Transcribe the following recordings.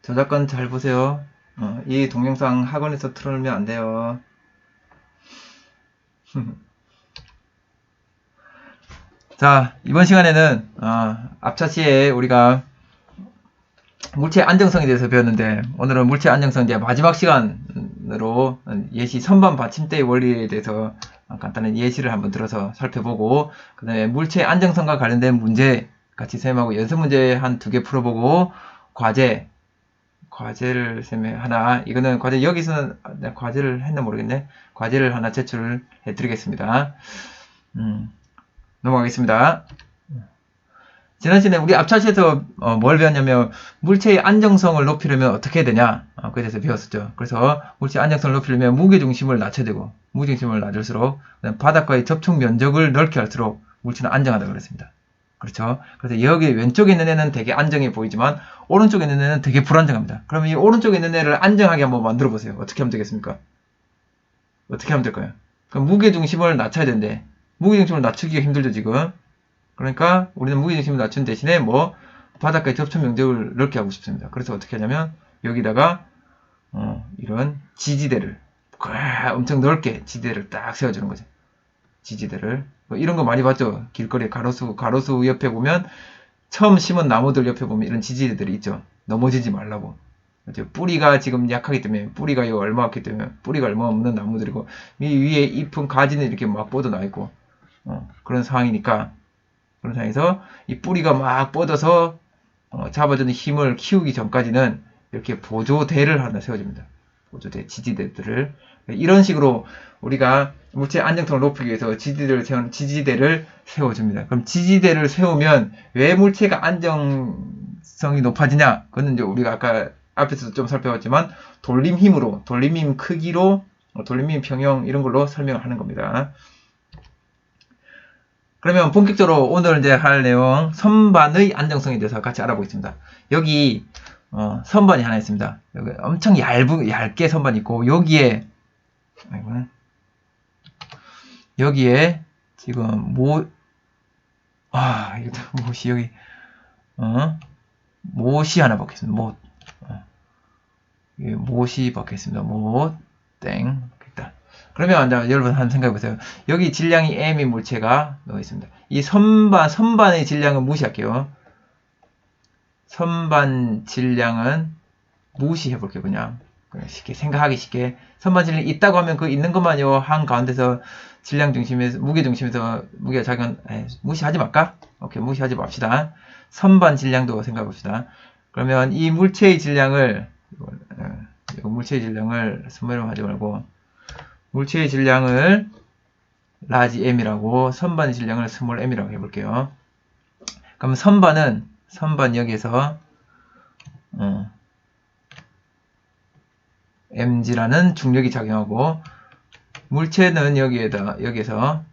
저작권 잘 보세요. 이 동영상 학원에서 틀어놓으면 안 돼요. 자, 이번 시간에는 앞차시에 우리가 물체 안정성에 대해서 배웠는데, 오늘은 물체 안정성 이제 마지막 시간으로 예시 선반 받침대의 원리에 대해서 간단한 예시를 한번 들어서 살펴보고, 그 다음에 물체 안정성과 관련된 문제 같이 쌤하고 연습 문제 한 2개 풀어보고, 과제를 쌤에 하나, 이거는 과제 여기서는 내가 과제를 했나 모르겠네. 과제를 하나 제출해 드리겠습니다. 넘어가겠습니다. 지난 시간에 우리 앞차시에서 뭘 배웠냐면 물체의 안정성을 높이려면 어떻게 해야 되냐, 그에 대해서 배웠었죠. 그래서 물체의 안정성을 높이려면 무게중심을 낮춰야 되고, 무게중심을 낮을수록 바닥과의 접촉 면적을 넓게 할수록 물체는 안정하다고 그랬습니다. 그렇죠. 그래서 여기 왼쪽에 있는 애는 되게 안정해 보이지만 오른쪽에 있는 애는 되게 불안정합니다. 그러면 이 오른쪽에 있는 애를 안정하게 한번 만들어 보세요. 어떻게 하면 되겠습니까? 어떻게 하면 될까요? 그럼 무게중심을 낮춰야 되는데 무게중심을 낮추기가 힘들죠 지금. 그러니까 우리는 무게중심을 낮춘 대신에 바닥까지 접촉 면적을 넓게 하고 싶습니다. 그래서 어떻게 하냐면 여기다가 이런 지지대를 엄청 넓게 지지대를 딱 세워주는 거죠. 지지대를. 이런 거 많이 봤죠? 길거리에 가로수 옆에 보면 처음 심은 나무들 옆에 보면 이런 지지대들이 있죠. 넘어지지 말라고. 그렇죠? 뿌리가 지금 약하기 때문에, 뿌리가 얼마 없기 때문에, 뿌리가 얼마 없는 나무들이고, 이 위에 잎은 가지는 이렇게 막 뻗어나 있고, 그런 상황이니까, 그런 상황에서 이 뿌리가 막 뻗어서 잡아주는 힘을 키우기 전까지는 이렇게 보조대를 하나 세워줍니다. 보조대, 지지대들을. 이런 식으로 우리가 물체 안정성을 높이기 위해서 지지대를 세워줍니다. 그럼 지지대를 세우면 왜 물체가 안정성이 높아지냐? 그거는 이제 우리가 아까 앞에서도 좀 살펴봤지만 돌림 힘으로, 돌림 힘 크기로, 돌림 힘 평형 이런 걸로 설명을 하는 겁니다. 그러면 본격적으로 오늘 이제 할 내용, 선반의 안정성에 대해서 같이 알아보겠습니다. 여기 선반이 하나 있습니다. 여기 엄청 얇게 선반이 있고, 여기에 지금 이거 못이 여기 못이 하나 박혔습니다. 못이 박혔습니다. 땡. 있다. 그러면 이제 여러분 한번 생각해 보세요. 여기 질량이 m인 물체가 넣어 있습니다. 이 선반의 질량은 무시할게요. 선반 질량은 무시해 볼게요. 그냥 쉽게 생각하기 쉽게. 선반 질량이 있다고 하면 그 있는 것만요 한 가운데서 질량 중심에서, 무게 중심에서 무게가 작은, 무시하지 말까? 오케이, 무시하지 맙시다. 선반 질량도 생각해 봅시다. 그러면 이 물체의 질량을, 물체의 질량을 스몰로 하지 말고, 물체의 질량을 라지 m이라고, 선반의 질량을 스몰 m이라고 해볼게요. 그럼 선반 여기에서 mg라는 중력이 작용하고, 물체는 여기에서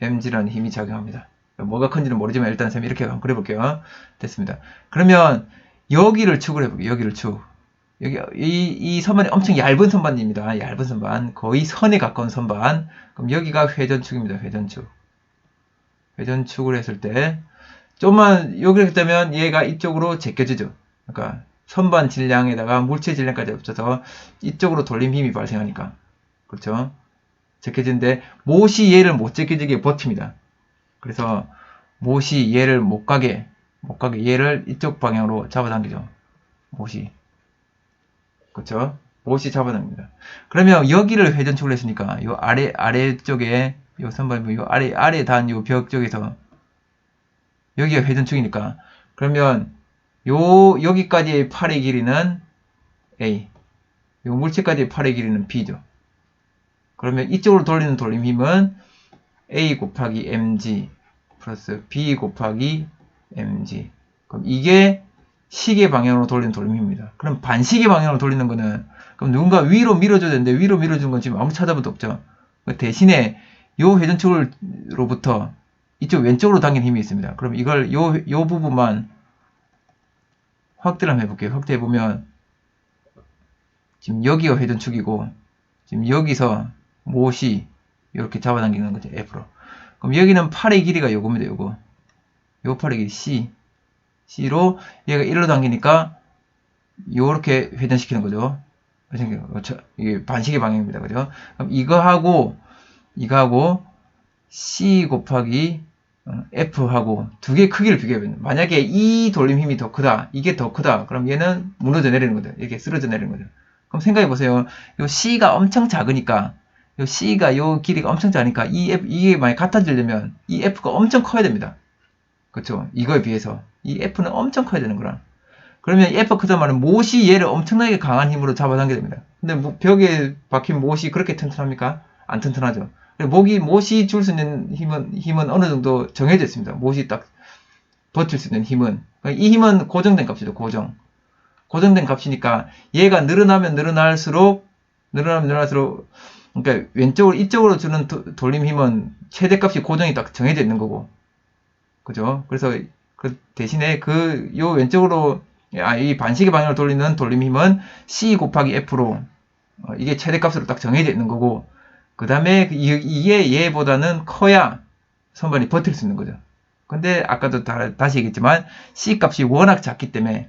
mg라는 힘이 작용합니다. 뭐가 큰지는 모르지만 일단 쌤 이렇게 한번 그려볼게요. 됐습니다. 그러면 여기를 축을 해볼게요. 여기를 축. 이 선반이 엄청 얇은 선반입니다. 얇은 선반. 거의 선에 가까운 선반. 그럼 여기가 회전축입니다. 회전축. 회전축을 했을 때, 좀만 여기를 했다면 얘가 이쪽으로 제껴지죠. 그러니까 선반 질량에다가 물체 질량까지 합쳐서 이쪽으로 돌림 힘이 발생하니까. 그렇죠? 제껴지는데, 못이 얘를 못 제껴지게 버팁니다. 그래서 못이 얘를 못 가게 얘를 이쪽 방향으로 잡아당기죠. 못이. 그렇죠? 못이 잡아당깁니다. 그러면 여기를 회전축을 했으니까 요 아래쪽에 요 선반, 요 아래 단 요 벽 쪽에서 여기가 회전축이니까, 그러면 여기까지의 팔의 길이는 A, 요 물체까지의 팔의 길이는 B죠. 그러면 이쪽으로 돌리는 돌림 힘은 A 곱하기 mg 플러스 B 곱하기 mg. 그럼 이게 시계 방향으로 돌리는 돌림입니다. 그럼 반시계 방향으로 돌리는 거는, 그럼 누군가 위로 밀어줘야 되는데, 위로 밀어주는 건 지금 아무 찾아봐도 없죠. 대신에 요 회전축으로부터 이쪽 왼쪽으로 당기는 힘이 있습니다. 그럼 이걸 요 부분만 확대를 한번 해볼게요. 확대해보면 지금 여기가 회전축이고, 지금 여기서 못이 이렇게 잡아당기는 거죠. F로. 그럼 여기는 팔의 길이가 요겁니다. 요 팔의 길이 C로 얘가 1로 당기니까 요렇게 회전시키는 거죠. 이게 반시계 방향입니다. 그죠? 그럼 이거하고 C 곱하기 F하고 두 개의 크기를 비교해보면 만약에 이 돌림 힘이 더 크다, 이게 더 크다, 그럼 얘는 무너져 내리는 거죠. 이게 쓰러져 내리는 거죠. 그럼 생각해 보세요. 요 C가 엄청 작으니까, 요 C가 요 길이가 엄청 작으니까 이게 만약 같아지려면 이 F가 엄청 커야 됩니다. 그렇죠? 이거에 비해서 이 F는 엄청 커야 되는 거라. 그러면 이 F가 크다 말은 못이 얘를 엄청나게 강한 힘으로 잡아당기게 됩니다. 근데 벽에 박힌 못이 그렇게 튼튼합니까? 안 튼튼하죠. 못이 줄 수 있는 힘은 어느 정도 정해져 있습니다. 못이 딱 버틸 수 있는 힘은. 이 힘은 고정된 값이죠, 고정된 값이니까 얘가 늘어날수록, 그러니까 이쪽으로 주는 돌림 힘은 최대값이 고정이 딱 정해져 있는 거고. 그죠? 그래서 그 대신에 요 왼쪽으로, 이 반시계 방향으로 돌리는 돌림 힘은 C 곱하기 F로, 이게 최대값으로 딱 정해져 있는 거고, 그 다음에 이게 얘보다는 커야 선반이 버틸 수 있는 거죠. 근데 아까도 다시 얘기했지만 C 값이 워낙 작기 때문에,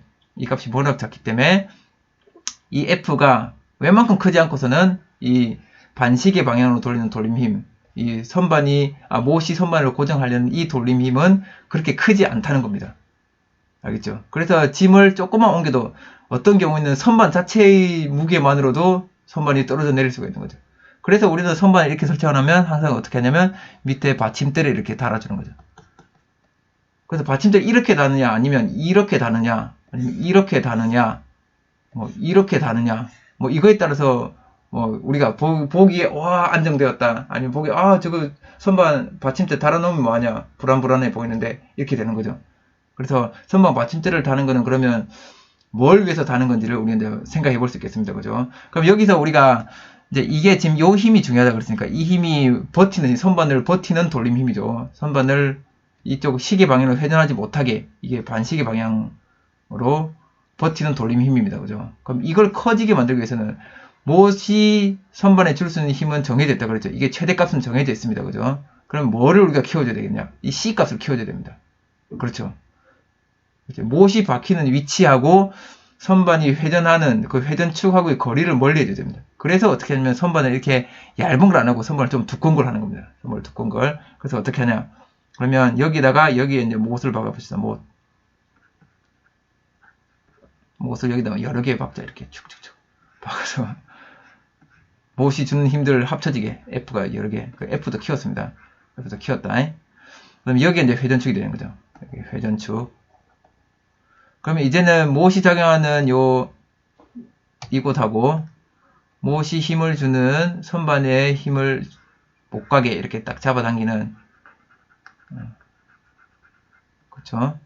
이 F가 웬만큼 크지 않고서는 이 반시계 방향으로 돌리는 돌림힘, 이 못이 선반을 고정하려는 이 돌림힘은 그렇게 크지 않다는 겁니다. 알겠죠? 그래서 짐을 조금만 옮겨도 어떤 경우에는 선반 자체의 무게만으로도 선반이 떨어져 내릴 수가 있는 거죠. 그래서 우리는 선반을 이렇게 설정하면 항상 어떻게 하냐면 밑에 받침대를 이렇게 달아주는 거죠. 그래서 받침대를 이렇게 다느냐, 아니면 이렇게 다느냐, 아니면 이렇게 다느냐, 이렇게 다느냐, 이거에 따라서 우리가 보기에 와 안정되었다, 아니면 보기에 저거 선반 받침대 달아놓으면 뭐하냐, 불안불안해 보이는데 이렇게 되는 거죠. 그래서 선반 받침대를 다는 거는 그러면 뭘 위해서 다는 건지를 우리가 생각해 볼 수 있겠습니다. 그죠? 그럼 여기서 우리가 이제 이게 지금 요 힘이 중요하다 그랬으니까 이 힘이 선반을 버티는 돌림 힘이죠. 선반을 이쪽 시계 방향으로 회전하지 못하게, 이게 반시계 방향으로 버티는 돌림 힘입니다. 그죠? 그럼 이걸 커지게 만들기 위해서는 못이 선반에 줄 수 있는 힘은 정해져 있다 그랬죠. 이게 최대값은 정해져 있습니다. 그죠? 그럼 뭐를 우리가 키워줘야 되겠냐? 이 C 값을 키워줘야 됩니다. 그렇죠? 못이 박히는 위치하고 선반이 회전하는 그 회전축하고의 거리를 멀리 해줘야 됩니다. 그래서 어떻게 하냐면 선반을 이렇게 얇은 걸 안 하고 선반을 좀 두꺼운 걸 하는 겁니다. 선반을 두꺼운 걸. 그래서 어떻게 하냐? 그러면 여기에 이제 못을 박아봅시다. 못을 여기다가 여러 개 박자, 이렇게 축축축 박아서 못이 주는 힘들 합쳐지게 F가 여러 개, 그 F도 키웠습니다. F도 키웠다. 그럼 여기에 이제 회전축이 되는 거죠. 여기 회전축. 그러면 이제는 못이 작용하는 이곳하고 못이 힘을 주는 선반의 힘을 못 가게 이렇게 딱 잡아당기는, 그쵸?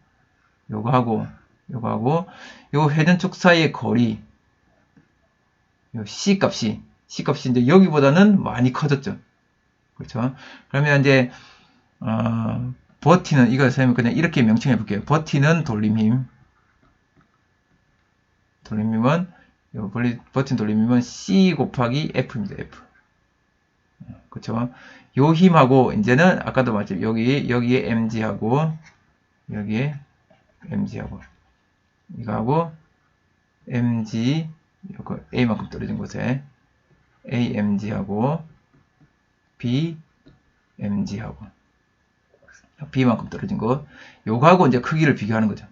요거하고 요 회전축 사이의 거리, 요 C 값이 이제 여기보다는 많이 커졌죠. 그렇죠? 그러면 이제 버티는, 이거 선생님 그냥 이렇게 명칭해 볼게요. 버티는 돌림힘은 버틴 돌림힘은 C 곱하기 F입니다. F. 그쵸? 요 힘하고, 이제는, 아까도 말했죠. 여기에 MG하고, 여기에 MG하고, 이거하고, MG, 요거 A만큼 떨어진 곳에, AMG하고, BMG하고, B만큼 떨어진 곳, 요거하고 이제 크기를 비교하는 거죠.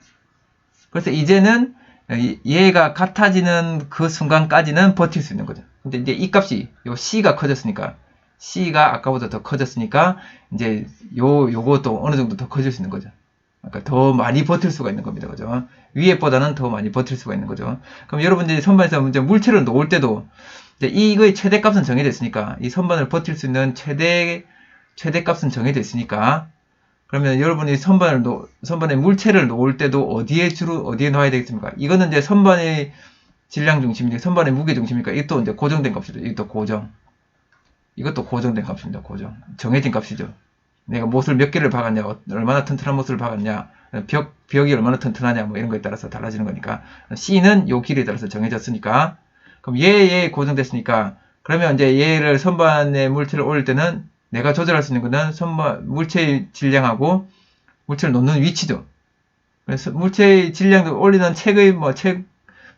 그래서 이제는, 얘가 같아지는 그 순간까지는 버틸 수 있는 거죠. 근데 이제 이 값이, 요 C가 커졌으니까, C가 아까보다 더 커졌으니까, 이제 요것도 어느 정도 더 커질 수 있는 거죠. 그러니까 더 많이 버틸 수가 있는 겁니다. 그죠? 위에보다는 더 많이 버틸 수가 있는 거죠. 그럼 여러분들이 선반에서 이제 물체를 놓을 때도, 이제 이거의 최대값은 정해져 있으니까, 이 선반을 버틸 수 있는 최대값은 정해져 있으니까, 그러면 여러분이 선반에 물체를 놓을 때도 어디에 놓아야 되겠습니까? 이거는 이제 선반의 질량 중심이니까, 선반의 무게 중심이니까, 이것도 이제 고정된 값이죠. 이것도 고정된 값입니다. 정해진 값이죠. 내가 못을 몇 개를 박았냐, 얼마나 튼튼한 못을 박았냐, 벽이 얼마나 튼튼하냐, 이런 거에 따라서 달라지는 거니까. C는 요 길이에 따라서 정해졌으니까, 그럼 얘 고정됐으니까, 그러면 이제 얘를 선반에 물체를 올릴 때는 내가 조절할 수 있는 거는 물체의 질량하고 물체를 놓는 위치죠. 그래서 물체의 질량도 올리는 책의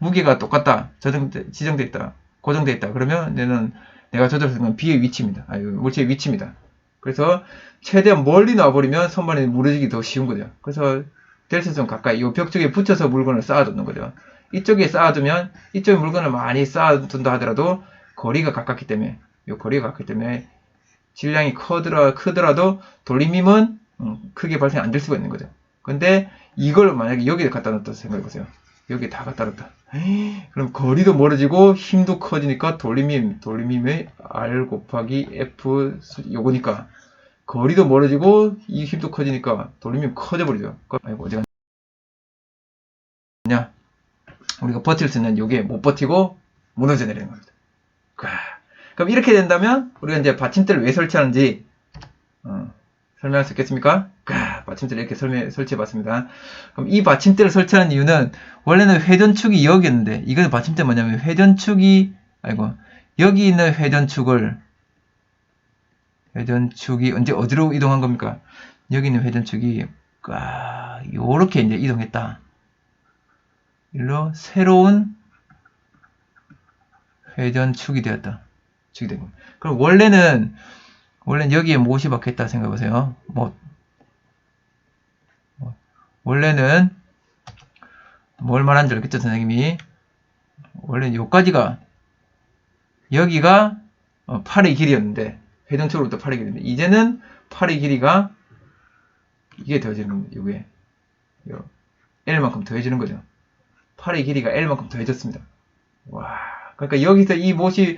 무게가 똑같다. 지정돼 있다. 고정돼 있다. 그러면 얘는 내가 조절할 수 있는 B의 위치입니다. 물체의 위치입니다. 그래서 최대한 멀리 놔버리면 선반이 무너지기 더 쉬운 거죠. 그래서 델타선 가까이 이 벽 쪽에 붙여서 물건을 쌓아두는 거죠. 이쪽에 쌓아두면 이쪽에 물건을 많이 쌓아둔다 하더라도 거리가 가깝기 때문에 질량이 크더라도 돌림힘은 크게 발생 안 될 수가 있는 거죠. 근데 이걸 만약에 여기에 갖다 놨다 생각해 보세요. 여기에 다 갖다 놨다. 그럼 거리도 멀어지고 힘도 커지니까 돌림힘의 R 곱하기 F 요거니까 거리도 멀어지고 이 힘도 커지니까 돌림힘 커져 버리죠. 아이고 어디가 냐 우리가 버틸 수 있는 요게 못 버티고 무너져 내리는 겁니다. 그럼 이렇게 된다면 우리가 이제 받침대를 왜 설치하는지 설명할 수 있겠습니까? 받침대를 이렇게 설치해 봤습니다. 그럼 이 받침대를 설치하는 이유는 원래는 회전축이 여기였는데 이건 받침대 뭐냐면 여기 있는 회전축이 언제 어디로 이동한 겁니까? 여기 있는 회전축이 요렇게 이제 이동했다. 일로 새로운 회전축이 되었다. 축이 된 겁니다. 그럼 원래는 여기에 못이 박혔다 생각해 보세요. 원래는 뭘 말하는지 알겠죠, 선생님이? 원래 여기가 8의 길이였는데 회전축으로부터 8의 길이인데 이제는 8의 길이가 이게 더해지는 겁니다. 이게 L만큼 더해지는 거죠. 8의 길이가 L만큼 더해졌습니다. 와, 그러니까 여기서 이 못이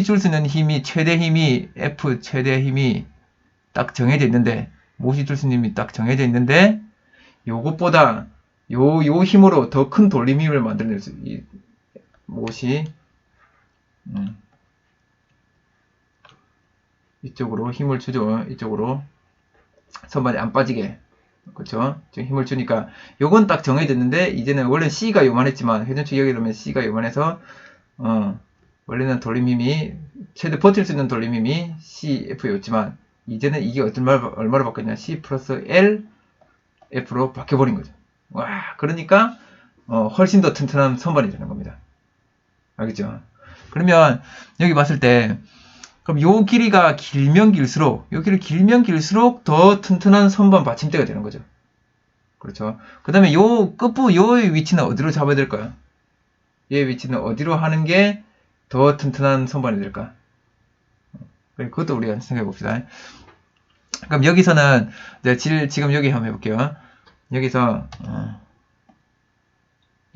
줄 수 있는 힘이 최대 힘이 F 최대 힘이 딱 정해져 있는데 못이 줄 수 있는 힘이 딱 정해져 있는데 요것보다 요 힘으로 더 큰 돌림 힘을 만들어낼 수 이 못이 이쪽으로 힘을 주죠. 이쪽으로 선반이 안 빠지게. 그렇죠? 지금 힘을 주니까 요건 딱 정해졌는데 이제는 원래 C가 요만했지만 회전축 여기 이러면 C가 요만해서 원래는 돌림힘이 최대 버틸 수 있는 돌림힘이 CF였지만 이제는 이게 얼마로 바뀌었냐? C 플러스 L F로 바뀌어버린 거죠. 와, 그러니까 훨씬 더 튼튼한 선반이 되는 겁니다. 알겠죠? 그러면 여기 봤을 때 그럼 요 길이가 길면 길수록 더 튼튼한 선반 받침대가 되는 거죠. 그렇죠? 그 다음에 요 끝부분 요의 위치는 어디로 잡아야 될까요? 얘의 위치는 어디로 하는 게 더 튼튼한 선반이 될까? 그것도 우리가 생각해 봅시다. 그럼 여기서는 지금 여기 한번 해볼게요. 여기서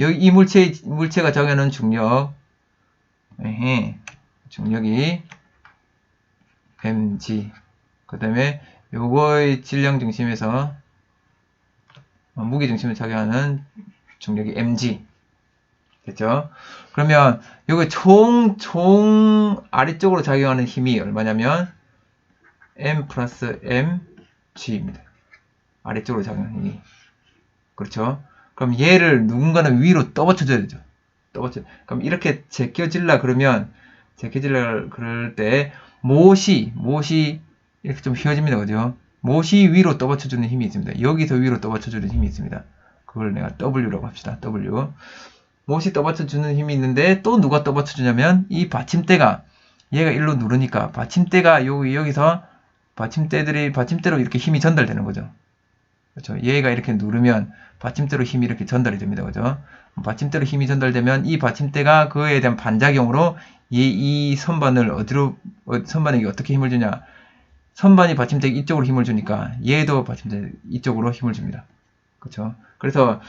여기 이 물체가 정해놓은 중력이 mg. 그 다음에 요거의 질량 중심에서 무게 중심을 작용하는 중력이 mg. 됐죠? 그러면 요거 총 아래쪽으로 작용하는 힘이 얼마냐면 m 플러스 mg입니다. 아래쪽으로 작용하는 힘이. 그렇죠? 그럼 얘를 누군가는 위로 떠받쳐줘야 되죠. 그럼 이렇게 제껴질라 그럴 때 못이 이렇게 좀 휘어집니다. 그죠? 못이 위로 떠받쳐주는 힘이 있습니다. 여기서 위로 떠받쳐주는 힘이 있습니다. 그걸 내가 W라고 합시다. W. 못이 떠받쳐주는 힘이 있는데 또 누가 떠받쳐주냐면 이 받침대가 얘가 일로 누르니까 받침대가 여기서 받침대로 이렇게 힘이 전달되는 거죠. 그렇죠? 얘가 이렇게 누르면 받침대로 힘이 이렇게 전달이 됩니다. 그죠? 받침대로 힘이 전달되면 이 받침대가 그에 대한 반작용으로 이 선반에게 어떻게 힘을 주냐? 선반이 받침대 이쪽으로 힘을 주니까 얘도 받침대 이쪽으로 힘을 줍니다. 그렇죠? 그래서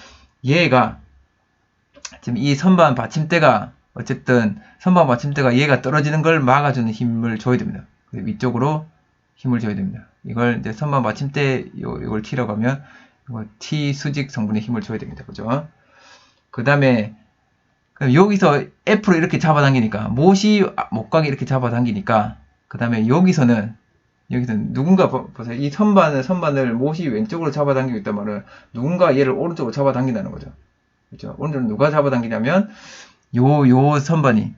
얘가 지금 이 선반 받침대가 얘가 떨어지는 걸 막아주는 힘을 줘야 됩니다. 위쪽으로 힘을 줘야 됩니다. 이걸 이제 선반 받침대 이걸 T라고 하면 이거 T 수직 성분의 힘을 줘야 됩니다. 그죠? 그 다음에 여기서 F로 이렇게 잡아당기니까 못이 못 가게 이렇게 잡아당기니까 그 다음에 여기서는 누군가 보세요. 이 선반을 못이 왼쪽으로 잡아당기고 있단 말은 누군가 얘를 오른쪽으로 잡아당긴다는 거죠. 그렇죠? 오른쪽으로 누가 잡아당기냐면 요 선반이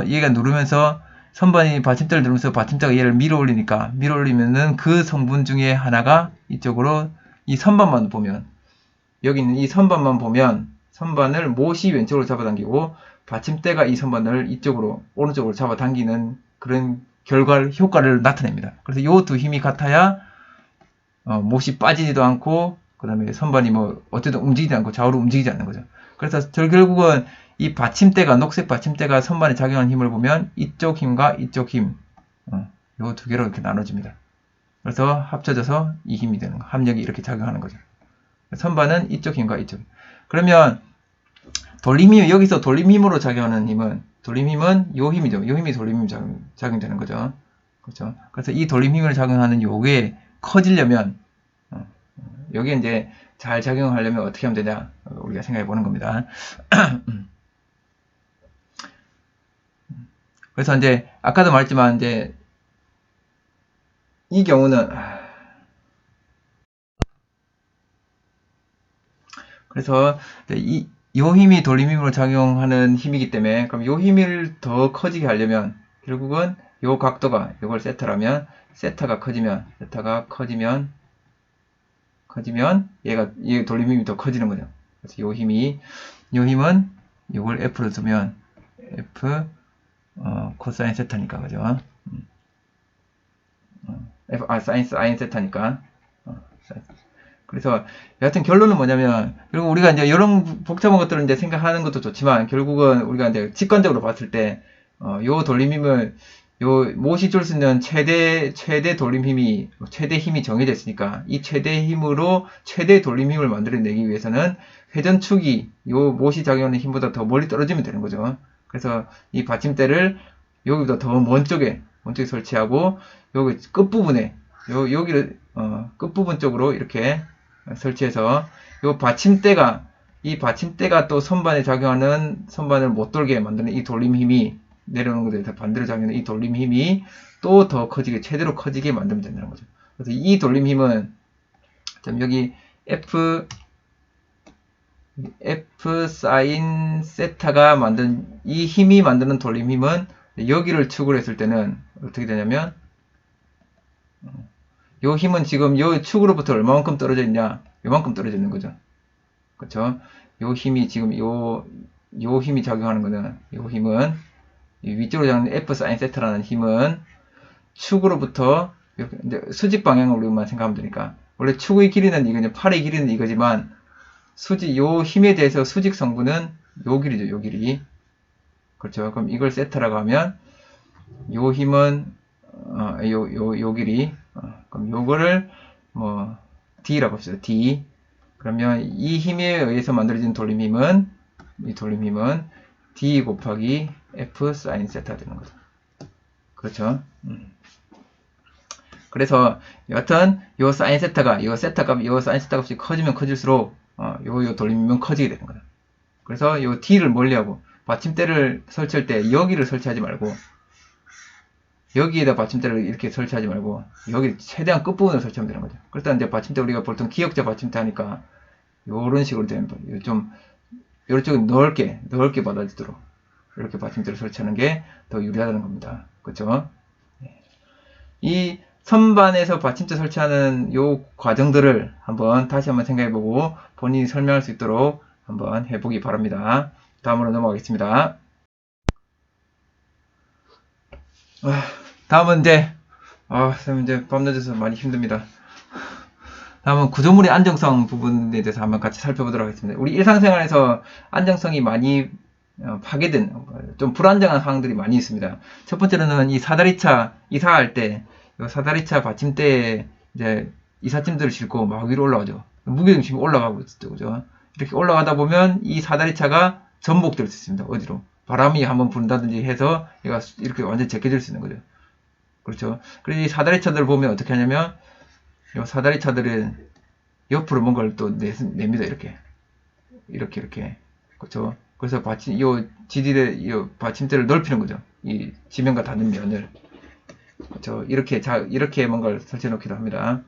얘가 누르면서 선반이 받침대를 누르면서 받침대가 얘를 밀어올리면은 그 성분 중에 하나가 이쪽으로 이 선반만 보면 여기 있는 이 선반만 보면 선반을 못이 왼쪽으로 잡아당기고 받침대가 이 선반을 이쪽으로 오른쪽으로 잡아당기는 그런 효과를 나타냅니다. 그래서 이 두 힘이 같아야 못이 빠지지도 않고 그 다음에 선반이 뭐 어쨌든 움직이지 않고 좌우로 움직이지 않는 거죠. 그래서 결국은 이 받침대가 녹색 받침대가 선반에 작용하는 힘을 보면 이쪽 힘과 이쪽 힘 요 두 개로 이렇게 나눠집니다. 그래서 합쳐져서 이 힘이 되는 거. 합력이 이렇게 작용하는 거죠. 선반은 이쪽 힘과 이쪽 힘. 그러면 돌림힘, 여기서 돌림힘으로 작용하는 힘은, 돌림힘은 요 힘이죠. 요 힘이 돌림힘 작용되는 거죠. 그렇죠. 그래서 이 돌림힘을 작용하는 요게 커지려면, 여기에 이제 잘 작용하려면 어떻게 하면 되냐, 우리가 생각해 보는 겁니다. 그래서 이제, 아까도 말했지만, 이제, 이 경우는, 그래서, 요 힘이 돌림힘으로 작용하는 힘이기 때문에, 그럼 요 힘을 더 커지게 하려면, 결국은 요 각도가, 요걸 세타라면, 세타가 커지면, 얘가, 이 돌림힘이 더 커지는 거죠. 그래서 요 힘은, 요걸 F로 두면, F, 코사인 세타니까, 그죠? 사인 세타니까. 그래서 여하튼 결론은 뭐냐면 결국 우리가 이제 이런 복잡한 것들을 이제 생각하는 것도 좋지만 결국은 우리가 이제 직관적으로 봤을 때 요 돌림힘을 요 못이 줄 수 있는 최대 돌림힘이 최대 힘이 정해져 있으니까 이 최대 힘으로 최대 돌림힘을 만들어내기 위해서는 회전축이 요 못이 작용하는 힘보다 더 멀리 떨어지면 되는 거죠. 그래서 이 받침대를 여기보다 더 먼 쪽에 설치하고 여기 끝부분에 여기를 끝부분 쪽으로 이렇게 설치해서 이 받침대가 또 선반에 작용하는 선반을 못 돌게 만드는 이 돌림 힘이 내려오는 것에 다 반대로 작용하는 이 돌림 힘이 또 더 커지게 최대로 커지게 만들면 된다는 거죠. 그래서 이 돌림 힘은 여기 F 사인 세타가 만든 이 힘이 만드는 돌림 힘은 여기를 축으로 했을 때는 어떻게 되냐면 요 힘은 지금 요 축으로부터 얼마만큼 떨어져 있냐? 요만큼 떨어져 있는 거죠. 그렇죠? 요 힘이 지금 요 힘이 작용하는 거는 요 힘은 위쪽으로 작용하는 F 사인 세타라는 힘은 축으로부터 이제 수직 방향을 우리만 생각하면 되니까 원래 축의 길이는 이거 팔의 길이는 이거지만 요 힘에 대해서 수직 성분은 요 길이죠. 요 길이. 그렇죠? 그럼 이걸 세타라고 하면 요 힘은 요 길이 그럼 요거를 뭐 D라고 합시다. D. 그러면 이 힘에 의해서 만들어진 돌림힘은 이 돌림힘은 D 곱하기 F 사인 세타 되는 거죠. 그렇죠? 그래서 여하튼 요 사인 세타가 요 사인 세타 값이 커지면 커질수록 요 돌림힘은 커지게 되는 거다. 그래서 요 D를 멀리하고 받침대를 설치할 때 여기를 설치하지 말고 여기에다 받침대를 이렇게 설치하지 말고 여기 최대한 끝부분을 설치하면 되는 거죠. 그래서 이제 받침대 우리가 보통 기역자 받침대 하니까 요런 식으로 되는 거예요. 좀 이쪽에 넓게 받아지도록 이렇게 받침대를 설치하는 게 더 유리하다는 겁니다. 그렇죠? 이 선반에서 받침대 설치하는 요 과정들을 다시 한번 생각해보고 본인이 설명할 수 있도록 한번 해보기 바랍니다. 다음으로 넘어가겠습니다. 다음은 이제 밤 늦어서 많이 힘듭니다. 다음은 구조물의 안정성 부분에 대해서 한번 같이 살펴보도록 하겠습니다. 우리 일상생활에서 안정성이 많이 파괴된 좀 불안정한 상황들이 많이 있습니다. 첫 번째로는 이 사다리차 이사할 때 사다리차 받침대에 이제 이삿짐들을 싣고 막 위로 올라가죠. 무게중심이 올라가고 있죠. 그죠? 이렇게 올라가다 보면 이 사다리차가 전복될 수 있습니다. 어디로? 바람이 한번 분다든지 해서 얘가 이렇게 완전히 제껴질 수 있는 거죠. 그렇죠. 그래서 이 사다리차들을 보면 어떻게 하냐면 이 사다리차들은 옆으로 뭔가를 또 냅니다. 이렇게. 그렇죠. 그래서 받침대를 넓히는 거죠. 이 지면과 닿는 면을. 그렇죠. 이렇게 뭔가를 설치해 놓기도 합니다.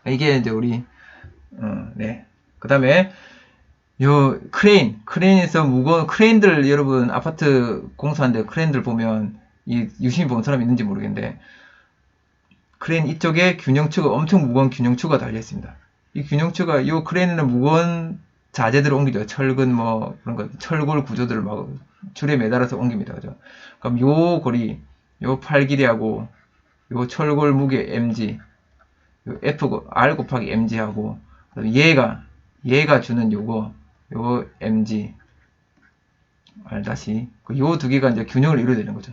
이게 이제 우리 그 다음에 요 크레인에서 무거운 크레인들 여러분 아파트 공사하는데 크레인들 보면 이 유심히 본 사람이 있는지 모르겠는데 크레인 이쪽에 엄청 무거운 균형추가 달려 있습니다. 이 균형추가 요 크레인에는 무거운 자재들을 옮기죠. 철근 뭐 그런 거 철골 구조들을 막 줄에 매달아서 옮깁니다. 그죠? 그럼 요 고리, 요 팔 길이하고 요 철골 무게 mg, 요 F R 곱하기 mg하고 얘가 주는 요거 요 mg R 다시 요 두 개가 이제 균형을 이루어야 되는 거죠.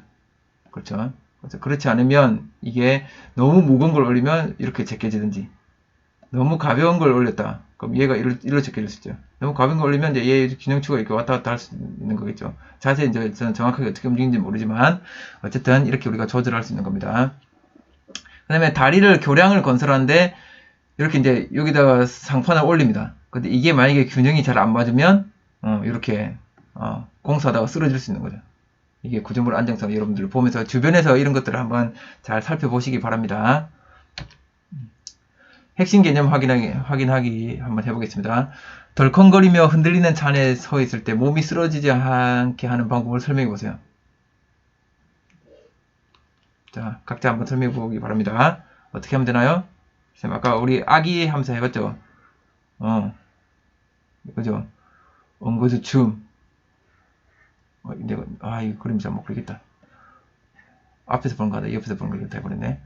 그렇죠? 그래서 그렇지 않으면 이게 너무 무거운 걸 올리면 이렇게 제껴지든지 너무 가벼운 걸 올렸다. 그럼 얘가 일로 제껴질 수 있죠. 너무 가벼운 걸 올리면 이제 얘 균형추가 이렇게 왔다 갔다 할 수 있는 거겠죠. 자세히 이제 저는 정확하게 어떻게 움직이는지 모르지만 어쨌든 이렇게 우리가 조절할 수 있는 겁니다. 그 다음에 다리를 교량을 건설하는데 이렇게 이제 여기다가 상판을 올립니다. 근데 이게 만약에 균형이 잘 안 맞으면 이렇게 공사하다가 쓰러질 수 있는 거죠. 이게 구조물 안정성 여러분들 보면서 주변에서 이런 것들을 한번 잘 살펴보시기 바랍니다. 핵심 개념 확인하기 한번 해보겠습니다. 덜컹거리며 흔들리는 차 안에 서 있을 때 몸이 쓰러지지 않게 하는 방법을 설명해 보세요. 자, 각자 한번 설명해 보기 바랍니다. 어떻게 하면 되나요? 아까 우리 아기 하면서 해봤죠? 그죠? 엉거주춤. 내가, 이 그림 잘 못 그리겠다. 앞에서 보는 거다, 옆에서 보는 거다 해버렸네.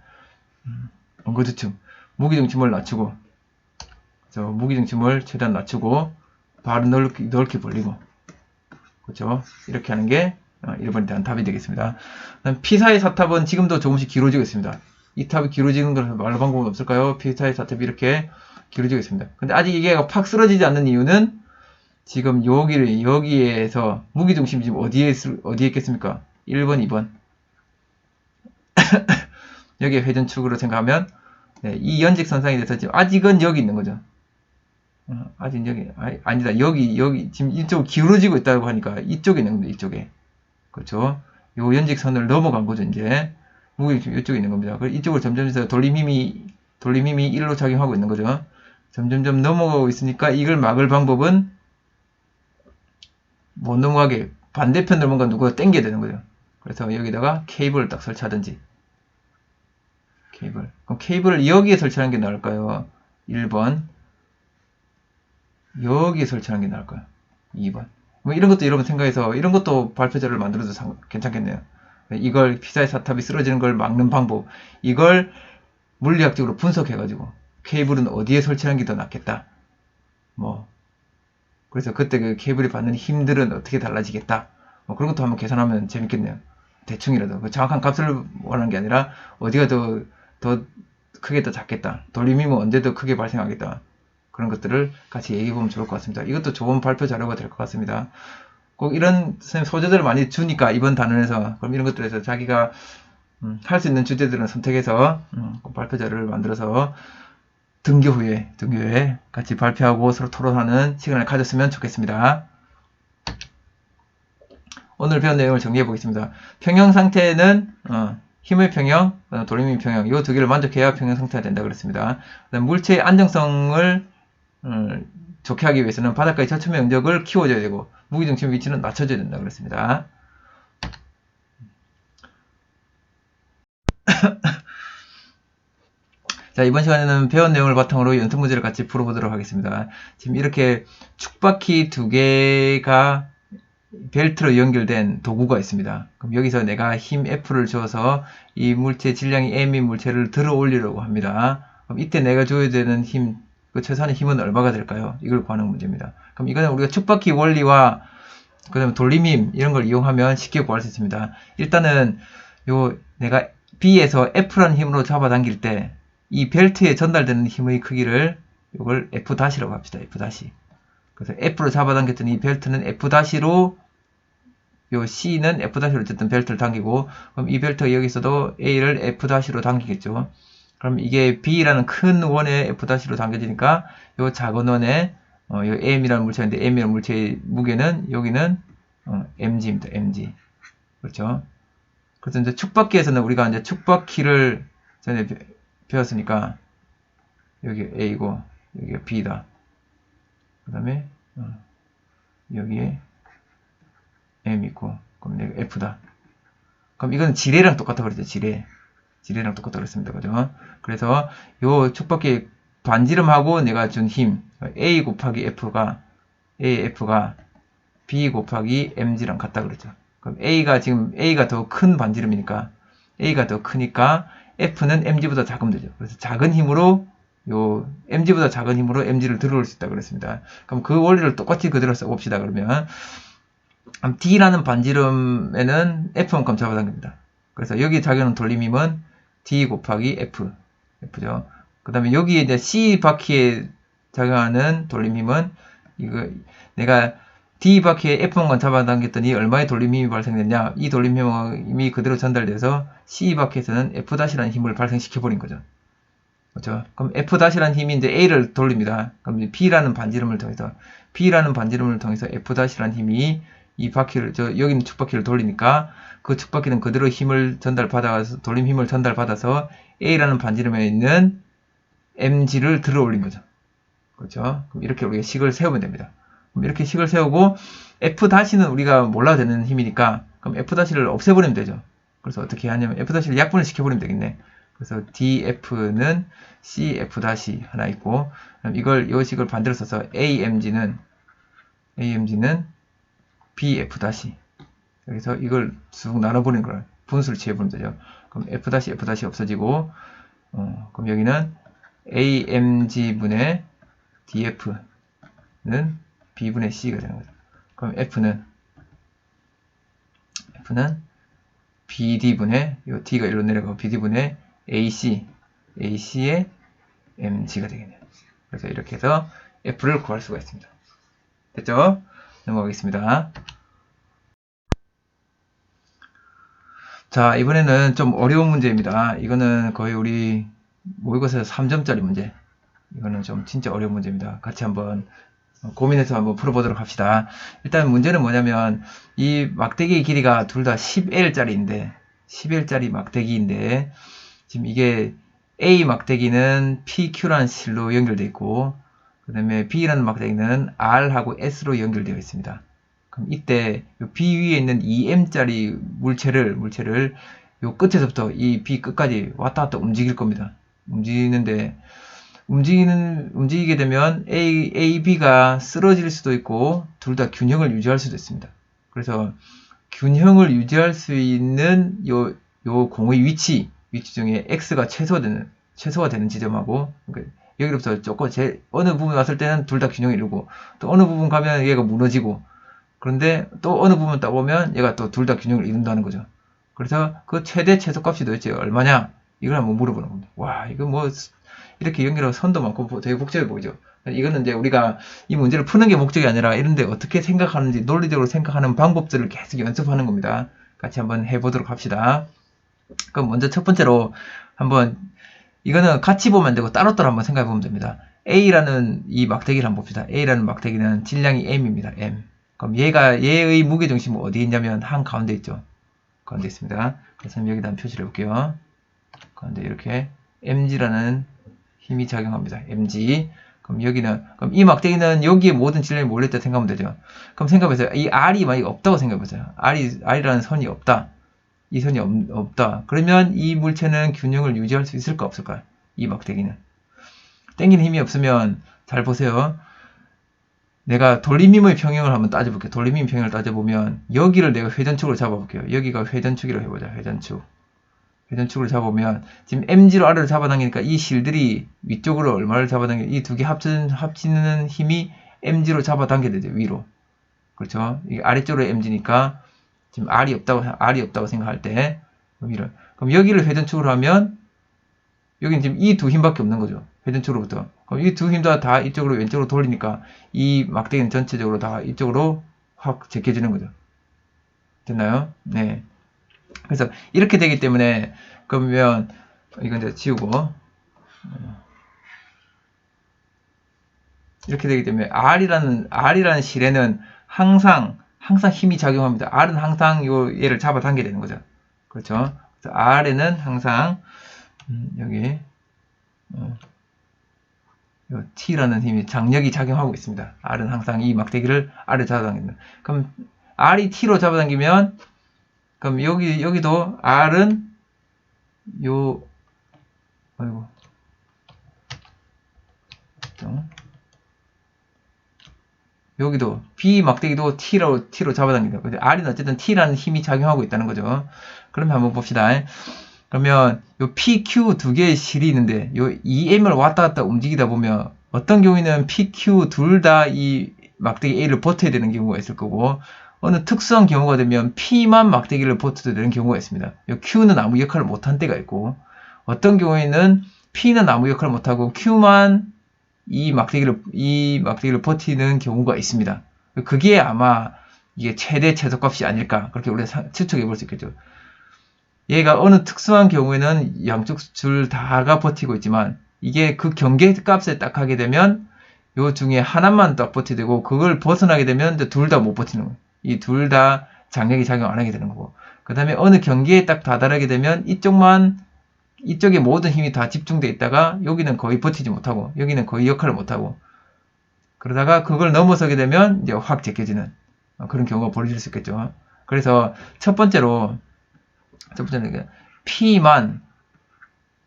엉거주춤. 무기중심을 낮추고, 무기중심을 최대한 낮추고, 발을 넓게 벌리고, 그죠? 이렇게 하는 게 1번에 대한 답이 되겠습니다. P사의 사탑은 지금도 조금씩 길어지고 있습니다. 이 탑이 길어지는 걸 말할 방법은 없을까요? P사의 사탑이 이렇게 길어지고 있습니다. 근데 아직 이게 팍 쓰러지지 않는 이유는 지금 여기에서 무기중심이 지금 어디에 있겠습니까? 1번, 2번. 여기에 회전축으로 생각하면 이 연직선상에 대해서 지금 아직은 여기 있는 거죠. 아직 여기 아니다. 여기 지금 이쪽 기울어지고 있다고 하니까 이쪽에 있는 겁니다. 이쪽에. 그렇죠? 요 연직선을 넘어간 거죠. 이제 무게중심이 이쪽에 있는 겁니다. 이쪽을 점점 해서 돌림힘이 1로 작용하고 있는 거죠. 점점점 넘어가고 있으니까 이걸 막을 방법은 못 넘어가게 반대편으로 뭔가 누가 당겨야 되는 거죠. 그래서 여기다가 케이블을 딱 설치하든지 그럼 케이블을 여기에 설치하는 게 나을까요? 1번. 여기에 설치하는 게 나을까요? 2번. 뭐 이런 것도 여러분 생각해서 이런 것도 발표자를 만들어도 괜찮겠네요. 이걸 P사의 사탑이 쓰러지는 걸 막는 방법, 이걸 물리학적으로 분석해가지고 케이블은 어디에 설치하는 게 더 낫겠다. 그래서 그때 그 케이블이 받는 힘들은 어떻게 달라지겠다. 그런 것도 한번 계산하면 재밌겠네요. 대충이라도 그 정확한 값을 원하는 게 아니라 어디가 더 크게 더 작겠다. 돌림힘은 언제 더 크게 발생하겠다. 그런 것들을 같이 얘기해보면 좋을 것 같습니다. 이것도 좋은 발표 자료가 될 것 같습니다. 꼭 이런 소재들을 많이 주니까 이번 단원에서 그럼 이런 것들에서 자기가 할 수 있는 주제들은 선택해서 발표 자료를 만들어서 등교 후에 같이 발표하고 서로 토론하는 시간을 가졌으면 좋겠습니다. 오늘 배운 내용을 정리해 보겠습니다. 평형 상태는 힘의 평형, 돌림힘 평형, 이 두 개를 만족해야 평형 상태가 된다 그랬습니다. 물체의 안정성을 좋게 하기 위해서는 바닥까지 저점의 응적을 키워줘야 되고 무기중심 위치는 낮춰줘야 된다 그랬습니다. 자, 이번 시간에는 배운 내용을 바탕으로 연습 문제를 같이 풀어보도록 하겠습니다. 지금 이렇게 축바퀴 두 개가 벨트로 연결된 도구가 있습니다. 그럼 여기서 내가 힘 F를 줘서 이 물체 질량이 M인 물체를 들어 올리려고 합니다. 그럼 이때 내가 줘야 되는 힘, 그 최소한의 힘은 얼마가 될까요? 이걸 구하는 문제입니다. 그럼 이거는 우리가 축바퀴 원리와 그 다음에 돌림힘 이런 걸 이용하면 쉽게 구할 수 있습니다. 일단은 내가 B에서 F라는 힘으로 잡아당길 때 이 벨트에 전달되는 힘의 크기를 이걸 F-라고 합시다. F-. 그래서 F로 잡아당겼더니 이 벨트는 F-로 요 C는 F-로 어쨌든 벨트를 당기고 그럼 이 벨트가 여기서도 A를 F-로 당기겠죠. 그럼 이게 B라는 큰 원에 F-로 당겨지니까 요 작은 원에 요 M이라는 물체인데 M이라는 물체의 무게는 여기는 mg입니다. mg. 그렇죠? 그래서 이제 축바퀴에서는 우리가 이제 축바퀴를 전에 배웠으니까 여기 A고 여기가 B다. 그 다음에 여기에 M 있고 그럼 여기 F다. 그럼 이건 지뢰랑 똑같다 그랬죠. 지뢰랑 똑같다 그랬습니다. 그죠? 그래서 요 축바퀴 반지름하고 내가 준 힘 A 곱하기 F가 AF가 B 곱하기 mg랑 같다 그랬죠. 그럼 A가 더 큰 반지름이니까 A가 더 크니까 F는 mg보다 작으면 되죠. 그래서 작은 힘으로 mg보다 작은 힘으로 mg를 들어올 수 있다 그랬습니다. 그럼 그 원리를 똑같이 그대로 써봅시다. 그러면 D라는 반지름에는 F만큼 잡아당깁니다. 그래서 여기 작용하는 돌림힘은 D 곱하기 F죠. 그 다음에 여기에 이제 C 바퀴에 작용하는 돌림힘은 이거 내가 D 바퀴에 F만큼 잡아당겼더니 얼마의 돌림힘이 발생됐냐? 이 돌림힘이 그대로 전달돼서 C 바퀴에서는 F'라는 힘을 발생시켜버린 거죠. 그렇죠? 그럼 F'라는 힘이 이제 A를 돌립니다. 그럼 B라는 반지름을 통해서 F'라는 힘이 이 바퀴를 여기 있는 축바퀴를 돌리니까 그 축바퀴는 그대로 힘을 전달받아서 돌림 힘을 전달받아서 A라는 반지름에 있는 mg를 들어 올린 거죠. 그렇죠? 그럼 이렇게 우리가 식을 세우면 됩니다. 그럼 이렇게 식을 세우고 F'는 우리가 몰라도 되는 힘이니까 그럼 F'를 없애버리면 되죠. 그래서 어떻게 하냐면 F'를 약분을 시켜버리면 되겠네. 그래서 df는 cf 하나 있고 그럼 이 식을 반대로 써서 amg는 bf 여기서 이걸 쑥 나눠버리는 걸 분수를 취해보면 되죠. 그럼 f 없어지고 그럼 여기는 amg분의 df는 b분의 c가 되는 거죠. 그럼 f는 bd분의 요 d가 일로 내려가고 bd분의 ac의 mg가 되겠네요. 그래서 이렇게 해서 f를 구할 수가 있습니다. 됐죠? 넘어가겠습니다. 자, 이번에는 좀 어려운 문제입니다. 이거는 거의 우리 모의고사에서 3점짜리 문제. 이거는 좀 진짜 어려운 문제입니다. 같이 한번 고민해서 한번 풀어보도록 합시다. 일단 문제는 뭐냐면 이 막대기의 길이가 둘 다 10L짜리 막대기인데 지금 이게 A 막대기는 PQ라는 실로 연결되어 있고 그 다음에 B라는 막대기는 R하고 S로 연결되어 있습니다. 그럼 이때 B 위에 있는 2M짜리 물체를 요 끝에서부터 이 B 끝까지 왔다 갔다 움직일 겁니다. 움직이게 되면 A, B가 쓰러질 수도 있고 둘 다 균형을 유지할 수도 있습니다. 그래서 균형을 유지할 수 있는 요 공의 위치 중에 X가 최소화 되는 지점하고 그러니까 여기로부터 조금 어느 부분 왔을 때는 둘 다 균형을 이루고 또 어느 부분 가면 얘가 무너지고 그런데 또 어느 부분 따보면 얘가 또 둘 다 균형을 이룬다는 거죠. 그래서 그 최대 최소값이 도대체 얼마냐? 이걸 한번 물어보는 겁니다. 와, 이거 뭐 이렇게 연결하고 선도 많고 되게 복잡해 보이죠. 이거는 이제 우리가 이 문제를 푸는 게 목적이 아니라 이런데 어떻게 생각하는지 논리적으로 생각하는 방법들을 계속 연습하는 겁니다. 같이 한번 해보도록 합시다. 그럼 먼저 첫 번째로 한번 이거는 같이 보면 안 되고 따로따로 한번 생각해 보면 됩니다. A라는 이 막대기를 한번 봅시다. A라는 막대기는 질량이 M입니다. M. 그럼 얘의 무게중심은 어디에 있냐면 한 가운데 있죠. 가운데 있습니다. 그래서 여기다 한번 표시를 해볼게요. 가운데 이렇게 mg라는 힘이 작용합니다. mg. 그럼 그럼 이 막대기는 여기에 모든 질량이 몰려있다 생각하면 되죠. 그럼 생각해보세요. 이 R이 만약에 없다고 생각해보세요. R이라는 선이 없다. 이 선이 없다. 그러면 이 물체는 균형을 유지할 수 있을까 없을까? 이 막대기는. 땡기는 힘이 없으면 잘 보세요. 내가 돌림힘의 평형을 한번 따져볼게요. 돌림힘 평형을 따져보면 여기를 내가 회전축으로 잡아볼게요. 여기가 회전축이라고 해보자. 회전축을 잡아보면 지금 mg로 R을 잡아당기니까 이 실들이 위쪽으로 얼마를 잡아당겨? 이 두 개 합치는 힘이 mg로 잡아당겨야 되죠. 위로. 그렇죠? 이게 아래쪽으로 mg니까 지금 R이 없다고 생각할 때 그럼 여기를 회전축으로 하면 여기는 지금 이 두 힘밖에 없는 거죠. 회전축으로부터. 그럼 이 두 힘 다 이쪽으로 왼쪽으로 돌리니까 이 막대기는 전체적으로 다 이쪽으로 확 제껴지는 거죠. 됐나요? 네. 그래서 이렇게 되기 때문에 그러면 이건 이제 지우고 이렇게 되기 때문에 R이라는 실에는 항상 힘이 작용합니다. R은 항상 얘를 잡아당겨야 되는 거죠. 그렇죠? 그래서 R에는 항상 여기 T라는 힘이 장력이 작용하고 있습니다. R은 항상 이 막대기를 R을 잡아당긴다. 그럼 R이 T로 잡아당기면 그럼 여기도 R은 아이고 여기도 B 막대기도 T로 잡아당긴다. 근데 R은 어쨌든 T라는 힘이 작용하고 있다는 거죠. 그러면 한번 봅시다. 그러면 요 PQ 두 개의 실이 있는데 요 EM을 왔다 갔다 움직이다 보면 어떤 경우에는 PQ 둘 다 이 막대기 A를 버텨야 되는 경우가 있을 거고 어느 특수한 경우가 되면 P만 막대기를 버텨야 되는 경우가 있습니다. 요 Q는 아무 역할을 못한 때가 있고 어떤 경우에는 P는 아무 역할을 못하고 Q만 이 막대기를 버티는 경우가 있습니다. 그게 아마 이게 최대 최소값이 아닐까 그렇게 우리가 추측해 볼 수 있겠죠. 얘가 어느 특수한 경우에는 양쪽 줄 다가 버티고 있지만 이게 그 경계값에 딱 하게 되면 요 중에 하나만 딱 버티게 되고 그걸 벗어나게 되면 둘 다 못 버티는 거예요. 이 둘 다 장력이 작용 안 하게 되는 거고 그 다음에 어느 경계에 딱 다다르게 되면 이쪽에 모든 힘이 다 집중돼 있다가 여기는 거의 버티지 못하고 여기는 거의 역할을 못하고 그러다가 그걸 넘어서게 되면 이제 확 제껴지는 그런 경우가 벌어질 수 있겠죠. 그래서 첫 번째는 P만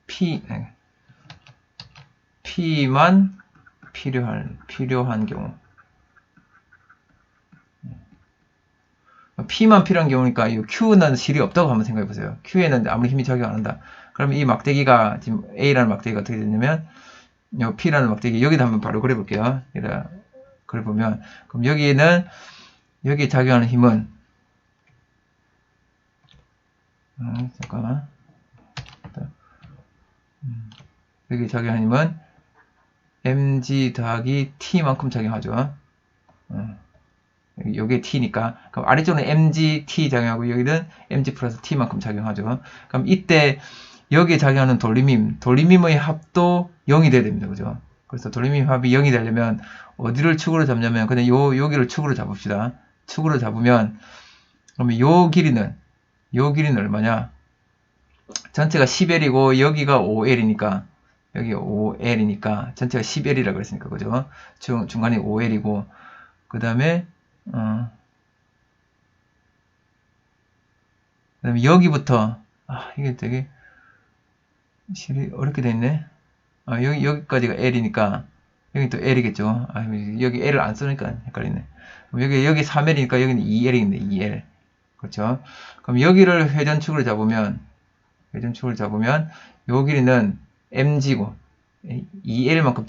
필요한 경우 P만 필요한 경우니까 이 Q는 실이 없다고 한번 생각해 보세요. Q에는 아무리 힘이 작용 안 한다. 그러면 이 막대기가 지금 A라는 막대기가 어떻게 되냐면 이 P라는 막대기 여기다 한번 바로 그려 볼게요. 여기다 그려 보면 그럼 여기에 작용하는 힘은 잠깐만 여기 작용하는 힘은 mg 더하기 t만큼 작용하죠. 여기에 t니까 그럼 아래쪽은 mg t 작용하고 여기는 mg 플러스 t만큼 작용하죠. 그럼 이때 여기에 작용하는 돌림힘의 합도 0이 돼야 됩니다. 그죠? 그래서 돌림힘 합이 0이 되려면 어디를 축으로 잡냐면 그냥 여기를 축으로 잡읍시다. 축으로 잡으면 그러면 요 길이는 얼마냐? 전체가 10L이고 여기가 5L이니까 여기 5L이니까 전체가 10L이라고 그랬으니까 그죠? 중간에 5L이고 그 다음에 그다음에 여기부터 이게 되게 실이 어렵게 돼 있네. 여기까지가 L이니까 여기 또 L이겠죠. 여기 L을 안 쓰니까 헷갈리네. 그럼 여기 3L이니까 여기는 2L이겠네. 2L. 그렇죠? 그럼 여기를 회전축으로 잡으면 요 길이는 mg고 2L만큼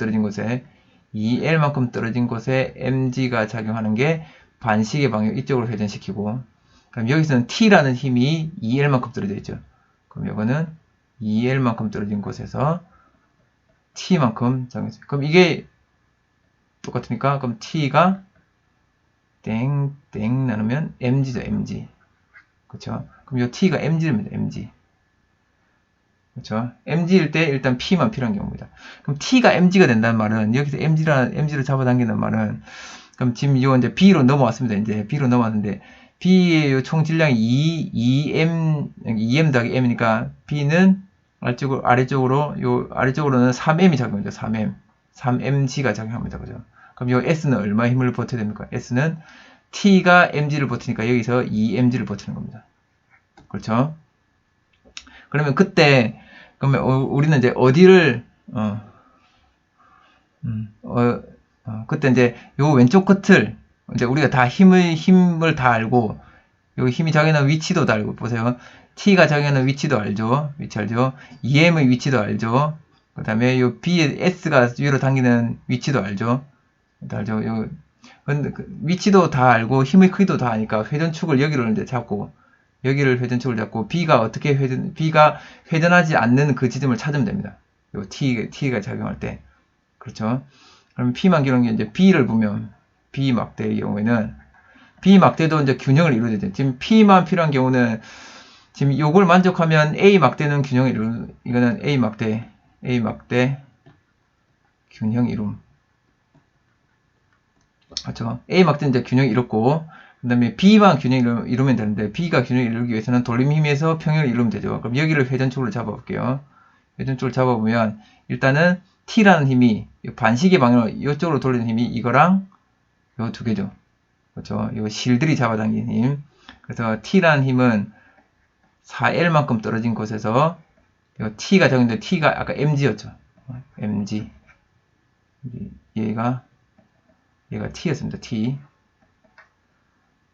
떨어진 곳에 mg가 작용하는 게 반시계 방향 이쪽으로 회전시키고 그럼 여기서는 t라는 힘이 2L만큼 떨어져 있죠. 그럼 이거는 2L만큼 떨어진 곳에서 t만큼 작용했어요. 그럼 이게 똑같으니까 그럼 t가 땡 나누면 mg죠. mg. 그렇죠? 그럼 이 t가 mg입니다. mg. 그렇죠? mg일 때 일단 p만 필요한 경우입니다. 그럼 t가 mg가 된다는 말은 여기서 mg를 잡아당기는 말은 그럼 지금 이거 이제 b로 넘어왔습니다. 이제 b로 넘어왔는데 b의 총 질량이 2m 더하기 m이니까 b는 아래쪽으로는 3m이 작용하죠. 3mg가 작용합니다. 그죠? 그럼 이 s는 얼마 힘을 버텨야 됩니까? s는 t가 mg를 버티니까 여기서 2mg를 버티는 겁니다. 그렇죠? 그러면 그러면 우리는 이제 어디를 그때 이제 요 왼쪽 끝을 이제 우리가 다 힘을 다 알고 여기 힘이 작용하는 위치도 다 알고 보세요. T가 작용하는 위치도 알죠. 위치 알죠. EM의 위치도 알죠. 그 다음에 요 B의 S가 위로 당기는 위치도 알죠. 알죠. 위치도 다 알고 힘의 크기도 다 아니까 회전축을 여기로 이제 잡고 여기를 회전축을 잡고 B가 회전하지 않는 그 지점을 찾으면 됩니다. 요 T가 작용할 때. 그렇죠. 그럼 P만 기록한 게 이제 B를 보면 B 막대의 경우에는 B 막대도 이제 균형을 이루어야 되죠. 지금 P만 필요한 경우는 지금 요걸 만족하면 A 막대는 균형을 이거는 A 막대 균형 이룸. 그렇죠. A 막대는 이제 균형 이뤘고 그 다음에 B만 균형 이루면 되는데 B가 균형 이루기 위해서는 돌림힘에서 평형을 이루면 되죠. 그럼 여기를 회전축으로 잡아볼게요. 회전축으로 잡아보면 일단은 T라는 힘이 반시계 방향으로 이쪽으로 돌리는 힘이 이거랑 요 두 개죠. 그렇죠. 요 실들이 잡아당기는 힘. 그래서 T라는 힘은 4L만큼 떨어진 곳에서 요 T가 적용된 T가 아까 mg였죠. mg. 얘가 얘가 t였습니다. t.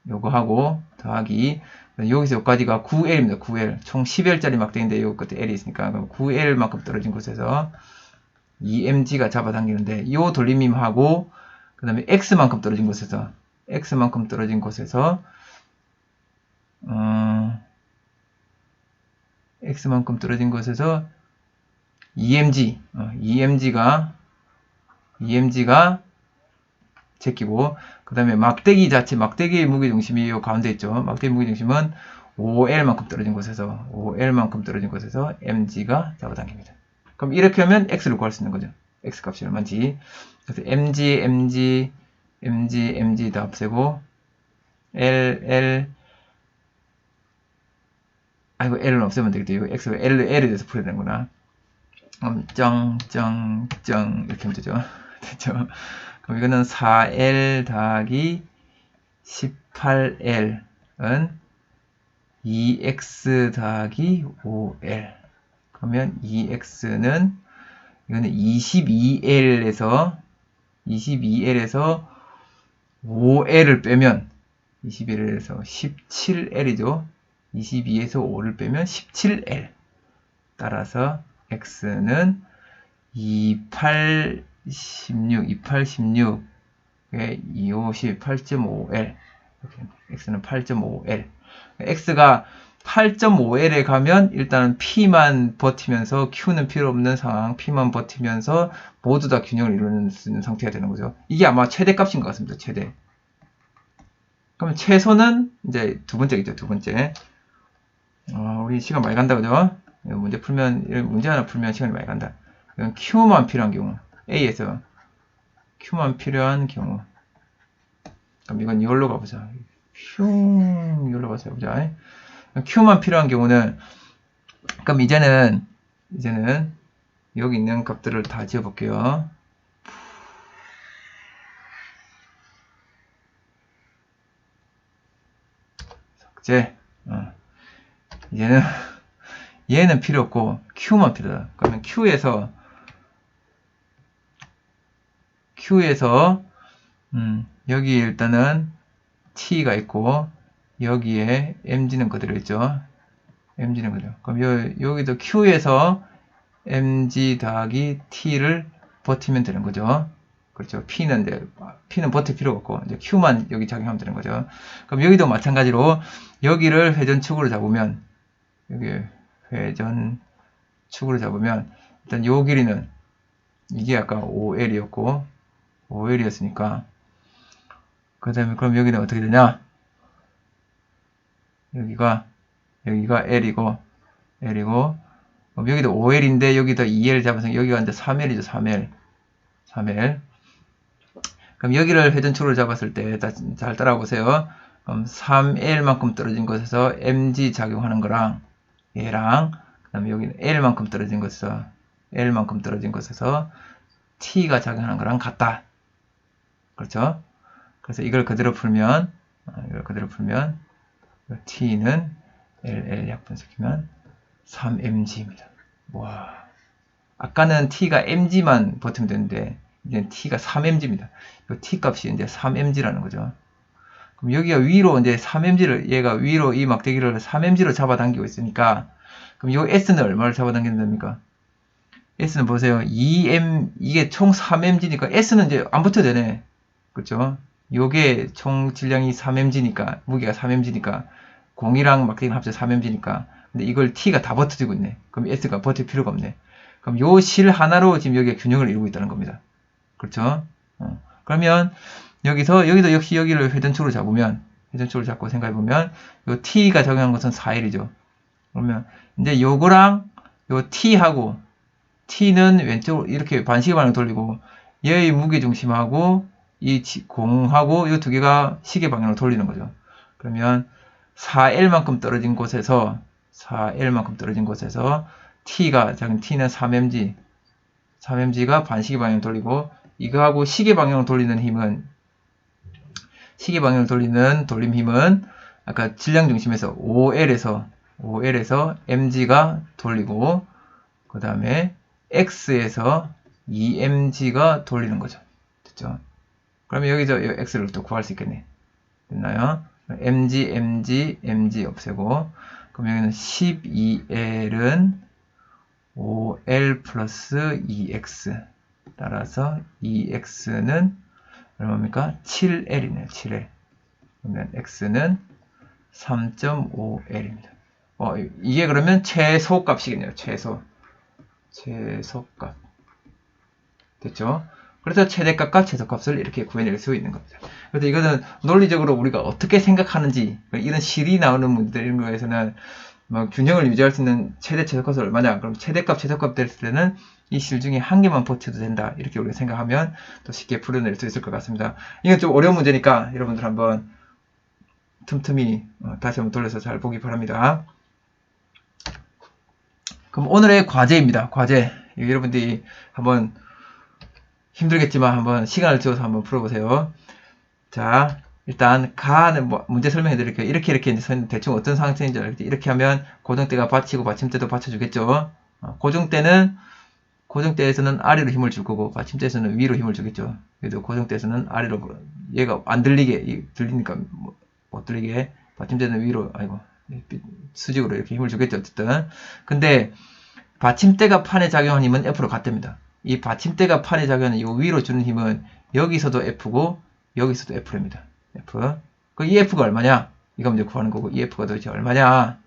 요거 하고 더하기 여기서 여기까지가 9L입니다. 9L. 총 10L짜리 막대기인데 요 끝에 L이 있으니까 9L만큼 떨어진 곳에서 2mg가 잡아당기는데 요 돌림힘하고 그 다음에 x만큼 떨어진 곳에서 x만큼 떨어진 곳에서 EMG가 제끼고 그 다음에 막대기 자체, 막대기의 무게중심이 요 가운데 있죠. 막대기 무게중심은 5L만큼 떨어진 곳에서 mg가 잡아당깁니다. 그럼 이렇게 하면 x를 구할 수 있는 거죠. x 값이 얼마인지. 그래서 mg 다 없애고 L은 없애면 되겠죠. x가 L에 대해서 풀어야 되는구나. 이렇게 하면 되죠. 됐죠? 그럼 이거는 4L 더하기 18L은 2X 더하기 5L. 그러면 2X는 이거는 22L에서 5L을 빼면 21L에서 17L이죠. 22에서 5를 빼면 17L. 따라서 X는 28, 16, 250, 8.5L. X는 8.5L. X가 8.5L에 가면 일단은 P만 버티면서 Q는 필요 없는 상황, P만 버티면서 모두 다 균형을 이루는 상태가 되는 거죠. 이게 아마 최대값인 것 같습니다. 최대. 그러면 최소는 이제 두 번째겠죠. 두 번째. 우리 시간 많이 간다, 그죠? 문제 하나 풀면 시간이 많이 간다. 이건 Q만 필요한 경우. A에서 Q만 필요한 경우. 그럼 이건 이걸로 가보자. 이걸로 가서 해보자. Q만 필요한 경우는, 그럼 이제는 여기 있는 값들을 다 지어볼게요. 삭제. 이제는 얘는 필요 없고 Q만 필요하다. 그러면 Q에서 여기 일단은 T가 있고 여기에 mg는 그대로 있죠. mg는 그대로. 그럼 여기도 Q에서 mg 더하기 T를 버티면 되는 거죠. 그렇죠. P는 버틸 필요가 없고 이제 Q만 여기 작용하면 되는 거죠. 그럼 여기도 마찬가지로 여기를 회전축으로 잡으면 일단 요 길이는 이게 아까 5L이었으니까 그 다음에 그럼 여기는 어떻게 되냐? 여기가 L이고 그럼 여기도 5L인데 여기다 2L 잡아서 여기가 이제 3L이죠. 3L. 그럼 여기를 회전축으로 잡았을 때 잘 따라보세요. 그럼 3L만큼 떨어진 곳에서 mg 작용하는 거랑 얘랑 그다음에 여기는 L만큼 떨어진 곳에서 T가 작용하는 거랑 같다. 그렇죠? 그래서 이걸 그대로 풀면 T는 LL 약분시키면 3mg입니다. 와, 아까는 T가 mg만 버티면 되는데 이제 T가 3mg입니다. 이 T 값이 이제 3mg라는 거죠. 그럼 여기가 위로 이제 3mg를 얘가 위로 이 막대기를 3mg로 잡아당기고 있으니까 그럼 이 S는 얼마를 잡아당긴답니까? S는 보세요. 2m 이게 총 3mg니까 S는 이제 안 붙어도 되네. 그렇죠? 요게 총 질량이 3mg니까 무게가 3mg니까 공이랑 막대기랑 합쳐 3mg니까 근데 이걸 T가 다 버텨주고 있네. 그럼 S가 버틸 필요가 없네. 그럼 요 실 하나로 지금 여기에 균형을 이루고 있다는 겁니다. 그렇죠? 그러면 여기도 역시 여기를 회전축으로 잡고 생각해보면 요 T가 적용한 것은 4L이죠. 그러면 이제 요거랑 요 T하고 T는 왼쪽으로 이렇게 반시계 방향 돌리고 얘의 무게중심하고 이 공하고 이 두 개가 시계 방향으로 돌리는 거죠. 그러면 4L만큼 떨어진 곳에서 T는 3mg가 반시계 방향을 돌리고 이거하고 시계 방향을 돌리는 힘은 돌림 힘은 아까 질량 중심에서 5L에서 mg가 돌리고 그 다음에 x에서 2mg가 돌리는 거죠. 됐죠? 그러면 여기서 이 x를 또 구할 수 있겠네. 됐나요? mg 없애고, 그럼 여기는 12L은 5L 플러스 2x. 따라서 2x는 얼마입니까? 7L이네요. 7L. 그러면 x는 3.5L입니다. 이게 그러면 최소값이겠네요. 최소값. 됐죠? 그래서 최대값과 최소값을 이렇게 구해낼 수 있는 겁니다. 그래서 이거는 논리적으로 우리가 어떻게 생각하는지, 이런 실이 나오는 문제들, 이런 거에서는 뭐 균형을 유지할 수 있는 최대 최소값은 얼마냐? 그럼 최대값 최소값 됐을 때는 이 실 중에 한 개만 버텨도 된다. 이렇게 우리가 생각하면 또 쉽게 풀어낼 수 있을 것 같습니다. 이건 좀 어려운 문제니까 여러분들 한번 틈틈이 다시 한번 돌려서 잘 보기 바랍니다. 그럼 오늘의 과제입니다. 과제. 여러분들이 한번 힘들겠지만 한번 시간을 주어서 한번 풀어보세요. 자, 일단 가는 문제 설명해 드릴게요. 이렇게 이제 대충 어떤 상태인지 알겠죠? 이렇게 하면 고정대가 받치고 받침대도 받쳐주겠죠. 고정대에서는 아래로 힘을 줄 거고 받침대에서는 위로 힘을 주겠죠. 그래도 고정대에서는 아래로 얘가 안 들리게 들리니까 못 들리게 받침대는 위로 수직으로 이렇게 힘을 주겠죠. 어쨌든 근데 받침대가 판에 작용하는 힘은 F로 같답니다. 이 받침대가 판에 작용하는 이 위로 주는 힘은 여기서도 F고 여기서도 F입니다. F. 이 F가 얼마냐? 이거 먼저 구하는 거고 이 F가 도대체 얼마냐?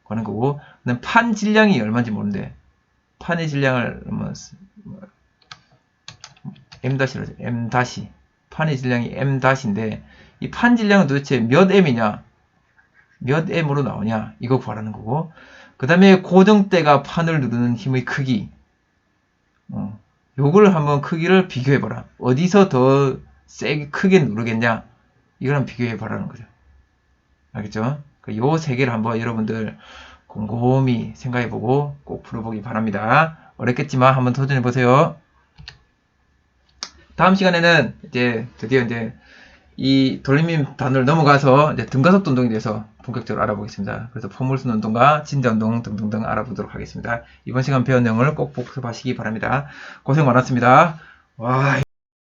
구하는 거고 판 질량이 얼마인지 모르는데 판의 질량을 M-로 하죠. M-. 판의 질량이 M-인데 이 판 질량은 도대체 몇 M이냐? 몇 M으로 나오냐? 이거 구하라는 거고 그 다음에 고정대가 판을 누르는 힘의 크기 요걸 한번 크기를 비교해봐라. 어디서 더 세게 크게 누르겠냐? 이걸 한번 비교해봐라는 거죠. 알겠죠? 요 세 개를 한번 여러분들 곰곰이 생각해보고 꼭 풀어보기 바랍니다. 어렵겠지만 한번 도전해보세요. 다음 시간에는 이제 드디어 이제 이 돌림림 단을 넘어가서 이제 등가속도 운동에 대해서 본격적으로 알아보겠습니다. 그래서 포물선 운동과 진자 운동 등등등 알아보도록 하겠습니다. 이번 시간 배운 내용을 꼭 복습하시기 바랍니다. 고생 많았습니다. 와.